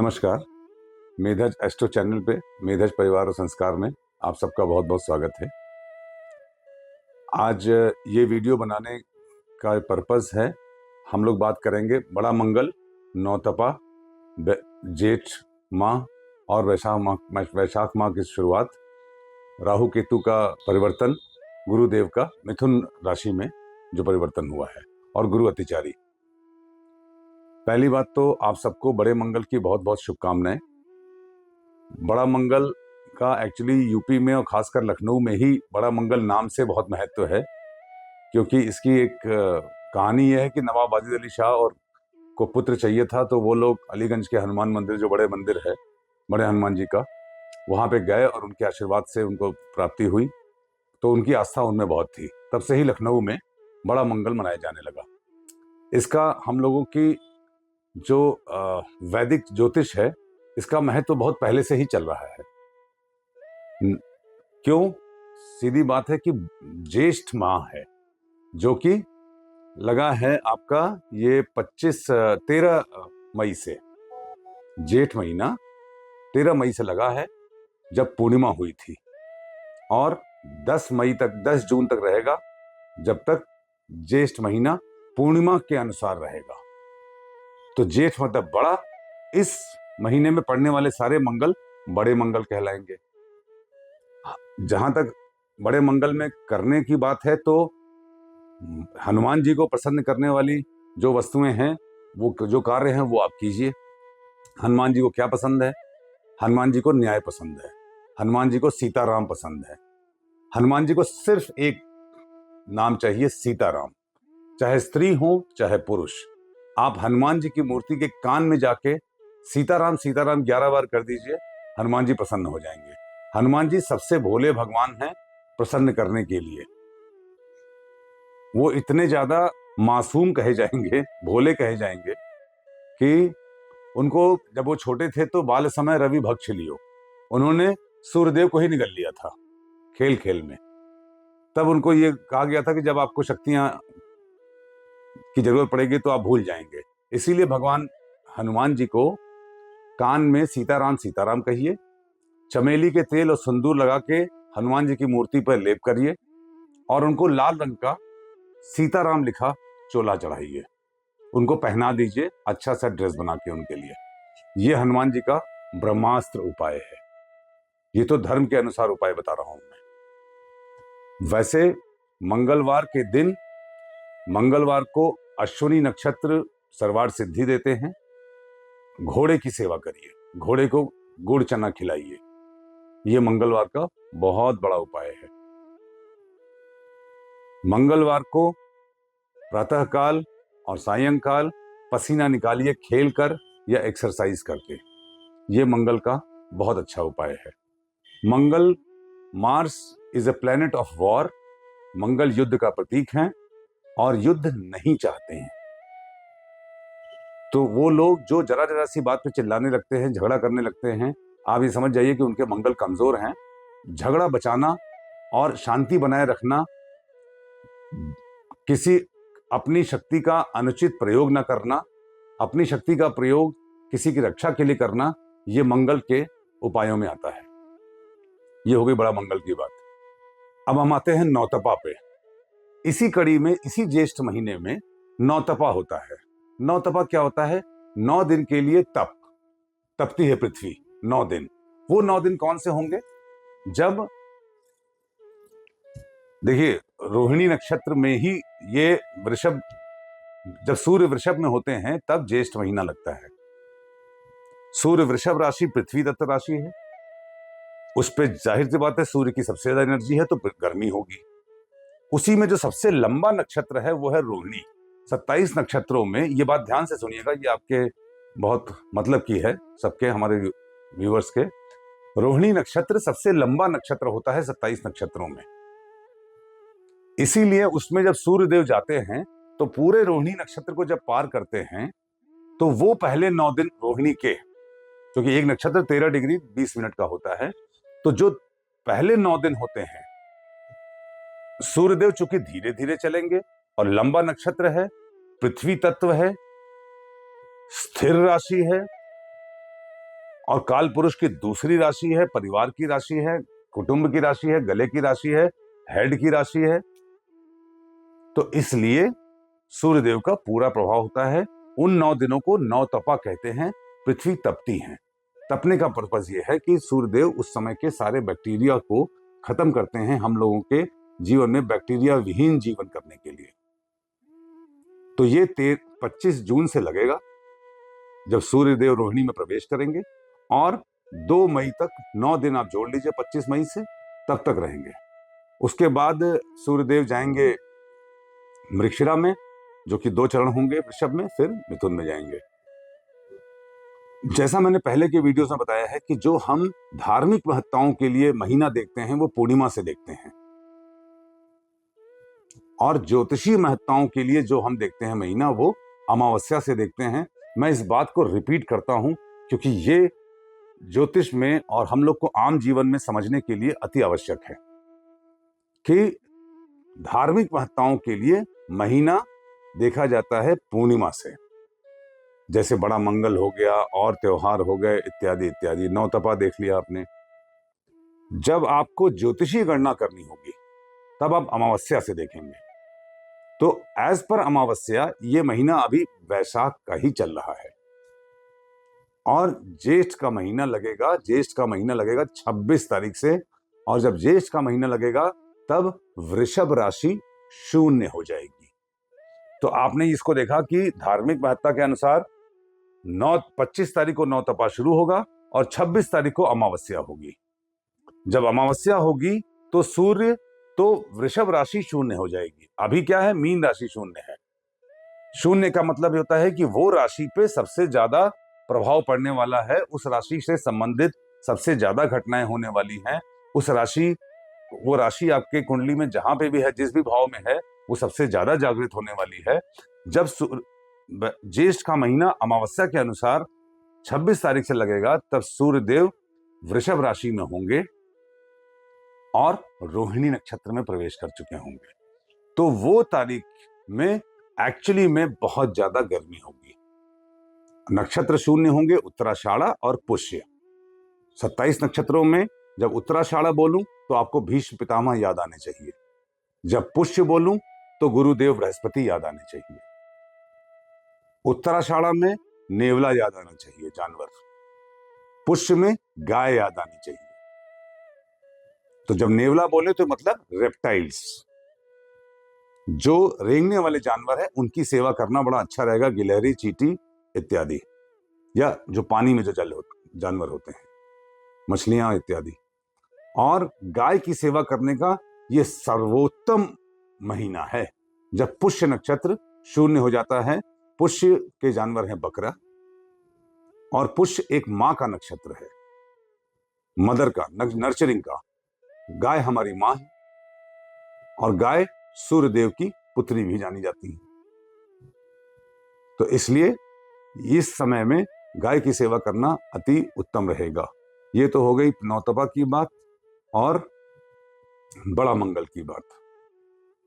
नमस्कार। मेधज astro channel पे मेधज परिवार और संस्कार में आप सबका बहुत बहुत स्वागत है। आज ये वीडियो बनाने का पर्पस है, हम लोग बात करेंगे बड़ा मंगल, नौतपा, जेठ माह और वैशाख माह की शुरुआत, राहु केतु का परिवर्तन, गुरुदेव का मिथुन राशि में जो परिवर्तन हुआ है और गुरु अतिचारी। पहली बात तो आप सबको बड़े मंगल की बहुत बहुत शुभकामनाएं। बड़ा मंगल का एक्चुअली यूपी में और खासकर लखनऊ में ही बड़ा मंगल नाम से बहुत महत्व है, क्योंकि इसकी एक कहानी यह है कि नवाब वाजिद अली शाह और को पुत्र चाहिए था, तो वो लोग अलीगंज के हनुमान मंदिर, जो बड़े मंदिर है बड़े हनुमान जी का, वहाँ पे गए और उनके आशीर्वाद से उनको प्राप्ति हुई। तो उनकी आस्था उनमें बहुत थी। तब से ही लखनऊ में बड़ा मंगल मनाया जाने लगा। इसका हम लोगों की जो वैदिक ज्योतिष है, इसका महत्व तो बहुत पहले से ही चल रहा है। क्यों? सीधी बात है कि ज्येष्ठ माह है, जो कि लगा है आपका ये 13 मई से, जेठ महीना 13 मई से लगा है, जब पूर्णिमा हुई थी, और 10 जून तक रहेगा, जब तक ज्येष्ठ महीना पूर्णिमा के अनुसार रहेगा। तो जेठ मतलब बड़ा, इस महीने में पड़ने वाले सारे मंगल बड़े मंगल कहलाएंगे। जहां तक बड़े मंगल में करने की बात है, तो हनुमान जी को प्रसन्न करने वाली जो वस्तुएं हैं, वो जो कार्य हैं, वो आप कीजिए। हनुमान जी को क्या पसंद है? हनुमान जी को न्याय पसंद है, हनुमान जी को सीताराम पसंद है। हनुमान जी को सिर्फ एक नाम चाहिए, सीताराम। चाहे स्त्री हो चाहे पुरुष, आप हनुमान जी की मूर्ति के कान में जाके सीताराम सीताराम 11 बार कर दीजिए, हनुमान जी प्रसन्न हो जाएंगे। हनुमान जी सबसे भोले भगवान हैं प्रसन्न करने के लिए। वो इतने ज्यादा मासूम कहे जाएंगे, भोले कहे जाएंगे, कि उनको जब वो छोटे थे तो बाल समय रवि भक्ष लियो, उन्होंने सूर्यदेव को ही निगल लिया था खेल खेल में। तब उनको ये कहा गया था कि जब आपको शक्तियां की जरूरत पड़ेगी तो आप भूल जाएंगे। इसीलिए भगवान हनुमान जी को कान में सीताराम सीताराम कहिए, चमेली के तेल और सिंदूर लगा के हनुमान जी की मूर्ति पर लेप करिए, और उनको लाल रंग का सीताराम लिखा चोला चढ़ाइए, उनको पहना दीजिए, अच्छा सा ड्रेस बना के उनके लिए। ये हनुमान जी का ब्रह्मास्त्र उपाय है। ये तो धर्म के अनुसार उपाय बता रहा हूं मैं। वैसे मंगलवार के दिन, मंगलवार को अश्विनी नक्षत्र सर्वार्थ सिद्धि देते हैं। घोड़े की सेवा करिए, घोड़े को गुड़ चना खिलाइए, ये मंगलवार का बहुत बड़ा उपाय है। मंगलवार को प्रातःकाल और सायंकाल पसीना निकालिए खेल कर या एक्सरसाइज करके, ये मंगल का बहुत अच्छा उपाय है। मंगल, Mars is a planet of war. मंगल युद्ध का प्रतीक है और युद्ध नहीं चाहते हैं। तो वो लोग जो जरा जरा सी बात पे चिल्लाने लगते हैं, झगड़ा करने लगते हैं, आप ये समझ जाइए कि उनके मंगल कमजोर हैं। झगड़ा बचाना और शांति बनाए रखना, किसी अपनी शक्ति का अनुचित प्रयोग न करना, अपनी शक्ति का प्रयोग किसी की रक्षा के लिए करना, ये मंगल के उपायों में आता है। ये हो गई बड़ा मंगल की बात। अब हम आते हैं नौतपा पे। इसी कड़ी में, इसी ज्येष्ठ महीने में नौतपा होता है। नौतपा क्या होता है? 9 दिन के लिए तपती है पृथ्वी 9 दिन। वो 9 दिन कौन से होंगे? जब देखिए, रोहिणी नक्षत्र में ही ये वृषभ, जब सूर्य वृषभ में होते हैं तब ज्येष्ठ महीना लगता है। सूर्य वृषभ राशि पृथ्वी तत्व राशि है, उस पे जाहिर सी बात है सूर्य की सबसे ज्यादा एनर्जी है, तो गर्मी होगी। उसी में जो सबसे लंबा नक्षत्र है वो है रोहिणी। 27 नक्षत्रों में, ये बात ध्यान से सुनिएगा, ये आपके बहुत मतलब की है, सबके, हमारे व्यूअर्स के। रोहिणी नक्षत्र सबसे लंबा नक्षत्र होता है 27 नक्षत्रों में। इसीलिए उसमें जब सूर्यदेव जाते हैं तो पूरे रोहिणी नक्षत्र को जब पार करते हैं, तो वो पहले 9 दिन रोहिणी के, क्योंकि एक नक्षत्र 13 डिग्री 20 मिनट का होता है, तो जो पहले 9 दिन होते हैं, सूर्यदेव चूंकि धीरे धीरे चलेंगे और लंबा नक्षत्र है, पृथ्वी तत्व है, स्थिर राशि है, और काल पुरुष की दूसरी राशि है, परिवार की राशि है, कुटुंब की राशि है, गले की राशि है, हेड की राशि है। तो इसलिए सूर्यदेव का पूरा प्रभाव होता है। उन 9 दिनों को 9 तपा कहते हैं। पृथ्वी तपती है। तपने का पर्पज ये है कि सूर्यदेव उस समय के सारे बैक्टीरिया को खत्म करते हैं, हम लोगों के जीवन में बैक्टीरिया विहीन जीवन करने के लिए। तो ये 25 जून से लगेगा, जब सूर्यदेव रोहिणी में प्रवेश करेंगे, और 2 मई तक 9 दिन आप जोड़ लीजिए, 25 मई से तब तक रहेंगे। उसके बाद सूर्यदेव जाएंगे मृगशिरा में, जो कि 2 चरण होंगे वृषभ में, फिर मिथुन में जाएंगे। जैसा मैंने पहले के वीडियोस में बताया है कि जो हम धार्मिक महत्ताओं के लिए महीना देखते हैं वो पूर्णिमा से देखते हैं, और ज्योतिषीय महत्ताओं के लिए जो हम देखते हैं महीना वो अमावस्या से देखते हैं। मैं इस बात को रिपीट करता हूं क्योंकि ये ज्योतिष में और हम लोग को आम जीवन में समझने के लिए अति आवश्यक है कि धार्मिक महत्ताओं के लिए महीना देखा जाता है पूर्णिमा से। जैसे बड़ा मंगल हो गया और त्योहार हो गए इत्यादि इत्यादि, 9 तपा देख लिया आपने। जब आपको ज्योतिषीय गणना करनी होगी तब आप अमावस्या से देखेंगे। तो एज पर अमावस्या ये महीना अभी वैशाख का ही चल रहा है, और ज्येष्ठ का महीना लगेगा, 26 तारीख से। और जब ज्येष्ठ का महीना लगेगा तब वृषभ राशि शून्य हो जाएगी। तो आपने इसको देखा कि धार्मिक महत्ता के अनुसार 25 तारीख को 9 तपा शुरू होगा और 26 तारीख को अमावस्या होगी। जब अमावस्या होगी तो सूर्य, तो वृषभ राशि शून्य हो जाएगी। अभी क्या है, मीन राशि शून्य है। शून्य का मतलब होता है कि वो राशि पे सबसे ज्यादा प्रभाव पड़ने वाला है, उस राशि से संबंधित सबसे ज्यादा घटनाएं होने वाली हैं। वो राशि आपके कुंडली में जहां पे भी है, जिस भी भाव में है, वो सबसे ज्यादा जागृत होने वाली है। जब ज्येष्ठ का महीना अमावस्या के अनुसार 26 तारीख से लगेगा तब सूर्यदेव वृषभ राशि में होंगे और रोहिणी नक्षत्र में प्रवेश कर चुके होंगे। तो वो तारीख में एक्चुअली में बहुत ज्यादा गर्मी होगी। नक्षत्र शून्य होंगे उत्तराषाढ़ा और पुष्य। 27 नक्षत्रों में जब उत्तराषाढ़ा बोलूं तो आपको भीष्म पितामह याद आने चाहिए, जब पुष्य बोलूं तो गुरुदेव बृहस्पति याद आने चाहिए, उत्तराषाढ़ा में नेवला याद आना चाहिए जानवर, पुष्य में गाय याद आनी चाहिए। तो जब नेवला बोले तो मतलब रेप्टाइल्स, जो रेंगने वाले जानवर है उनकी सेवा करना बड़ा अच्छा रहेगा, गिलहरी, चींटी इत्यादि, या जो पानी में जो जानवर होते हैं, मछलियां इत्यादि। और गाय की सेवा करने का ये सर्वोत्तम महीना है जब पुष्य नक्षत्र शून्य हो जाता है। पुष्य के जानवर हैं बकरा, और पुष्य एक मां का नक्षत्र है, मदर का, नर्चरिंग का। गाय हमारी मां है, और गाय सूर्यदेव की पुत्री भी जानी जाती है। तो इसलिए इस समय में गाय की सेवा करना अति उत्तम रहेगा। ये तो हो गई 9 तपा की बात और बड़ा मंगल की बात।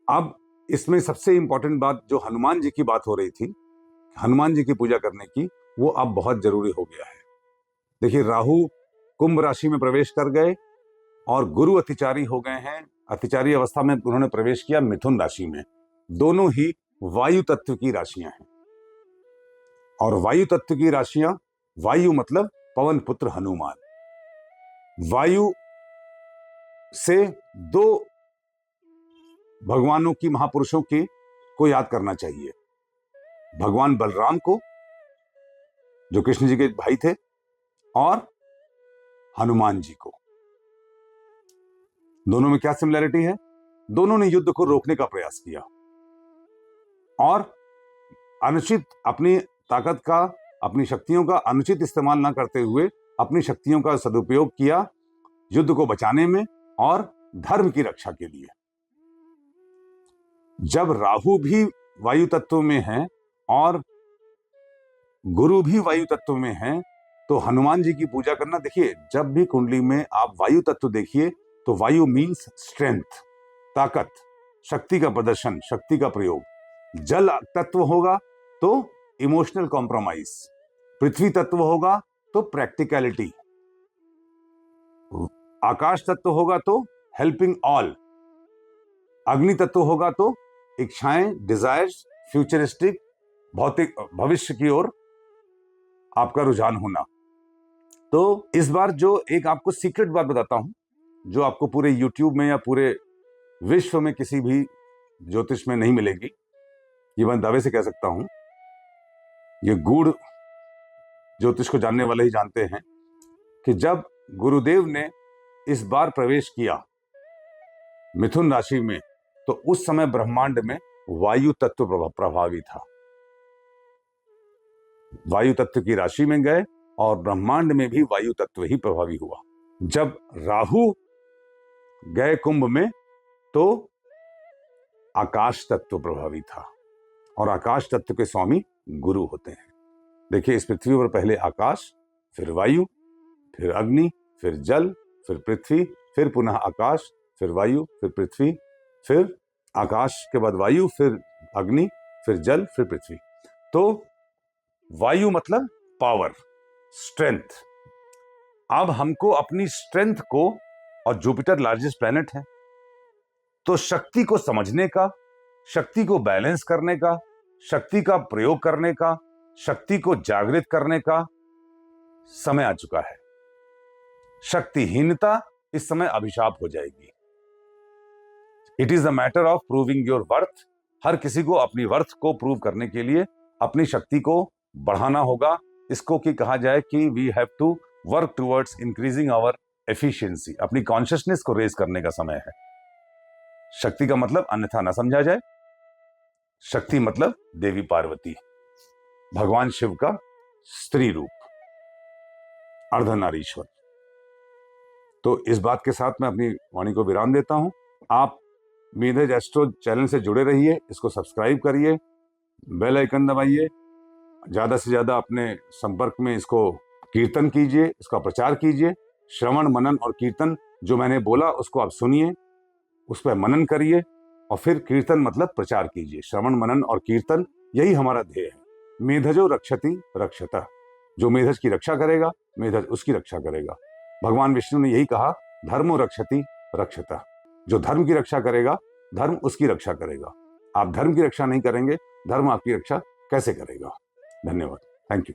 अब इसमें सबसे इंपॉर्टेंट बात, जो हनुमान जी की बात हो रही थी, हनुमान जी की पूजा करने की, वो अब बहुत जरूरी हो गया है। देखिए, राहु कुंभ राशि में प्रवेश कर गए और गुरु अतिचारी हो गए हैं। अतिचारी अवस्था में उन्होंने प्रवेश किया मिथुन राशि में। दोनों ही वायु तत्व की राशियां हैं, और वायु तत्व की राशियां, वायु मतलब पवन पुत्र हनुमान। वायु से 2 भगवानों की, महापुरुषों की को याद करना चाहिए। भगवान बलराम को, जो कृष्ण जी के भाई थे, और हनुमान जी को। दोनों में क्या सिमिलरिटी है? दोनों ने युद्ध को रोकने का प्रयास किया और अनुचित अपनी ताकत का, अपनी शक्तियों का अनुचित इस्तेमाल ना करते हुए अपनी शक्तियों का सदुपयोग किया युद्ध को बचाने में और धर्म की रक्षा के लिए। जब राहु भी वायु तत्व में है और गुरु भी वायु तत्व में है, तो हनुमान जी की पूजा करना। देखिए, जब भी कुंडली में आप वायु तत्व देखिए तो वायु मीन्स स्ट्रेंथ, ताकत, शक्ति का प्रदर्शन, शक्ति का प्रयोग। जल तत्व होगा तो इमोशनल कॉम्प्रोमाइज, पृथ्वी तत्व होगा तो प्रैक्टिकलिटी, आकाश तत्व होगा तो हेल्पिंग ऑल, अग्नि तत्व होगा तो इच्छाएं, डिजायर्स, फ्यूचरिस्टिक, भौतिक भविष्य की ओर आपका रुझान होना। तो इस बार जो एक आपको सीक्रेट बात बताता हूं, जो आपको पूरे यूट्यूब में या पूरे विश्व में किसी भी ज्योतिष में नहीं मिलेगी, ये मैं दावे से कह सकता हूं, ये गूढ़ ज्योतिष को जानने वाले ही जानते हैं कि जब गुरुदेव ने इस बार प्रवेश किया मिथुन राशि में, तो उस समय ब्रह्मांड में वायु तत्व प्रभावी था। वायु तत्व की राशि में गए और ब्रह्मांड में भी वायु तत्व ही प्रभावी हुआ। जब राहु गए कुंभ में तो आकाश तत्व प्रभावी था, और आकाश तत्व के स्वामी गुरु होते हैं। देखिए, इस पृथ्वी पर पहले आकाश, फिर वायु, फिर अग्नि, फिर जल, फिर पृथ्वी, फिर पुनः आकाश, फिर वायु, फिर पृथ्वी, फिर आकाश के बाद वायु, फिर अग्नि, फिर जल, फिर पृथ्वी। तो वायु मतलब पावर, स्ट्रेंथ। अब हमको अपनी स्ट्रेंथ को, और जुपिटर लार्जेस्ट प्लैनेट है, तो शक्ति को समझने का, शक्ति को बैलेंस करने का, शक्ति का प्रयोग करने का, शक्ति को जागृत करने का समय आ चुका है। शक्तिहीनता इस समय अभिशाप हो जाएगी। It is a matter of proving your worth. हर किसी को अपनी वर्थ को प्रूव करने के लिए अपनी शक्ति को बढ़ाना होगा। इसको कि कहा जाए कि we have to work towards increasing our efficiency. अपनी कॉन्शियसनेस को रेज करने का समय है। शक्ति का मतलब अन्यथा न समझा जाए। शक्ति मतलब देवी पार्वती, भगवान शिव का स्त्री रूप, अर्धनारीश्वर। तो इस बात के साथ मैं अपनी वाणी को विराम देता हूं। आप मीनज एस्ट्रो चैनल से जुड़े रहिए, इसको सब्सक्राइब करिए, बेल आइकन दबाइए, ज्यादा से ज्यादा अपने संपर्क में इसको कीर्तन कीजिए, इसका प्रचार कीजिए। श्रवण, मनन और कीर्तन, जो मैंने बोला उसको आप सुनिए, उस पर मनन करिए, और फिर कीर्तन मतलब प्रचार कीजिए। श्रवण, मनन और कीर्तन, यही हमारा ध्येय है। मेधजो रक्षति रक्षतः। जो मेधज की रक्षा करेगा, मेधज उसकी रक्षा करेगा। भगवान विष्णु ने यही कहा, धर्मो रक्षति रक्षतः। जो धर्म की रक्षा करेगा, धर्म उसकी रक्षा करेगा। आप धर्म की रक्षा नहीं करेंगे, धर्म आपकी रक्षा कैसे करेगा? धन्यवाद। Thank you.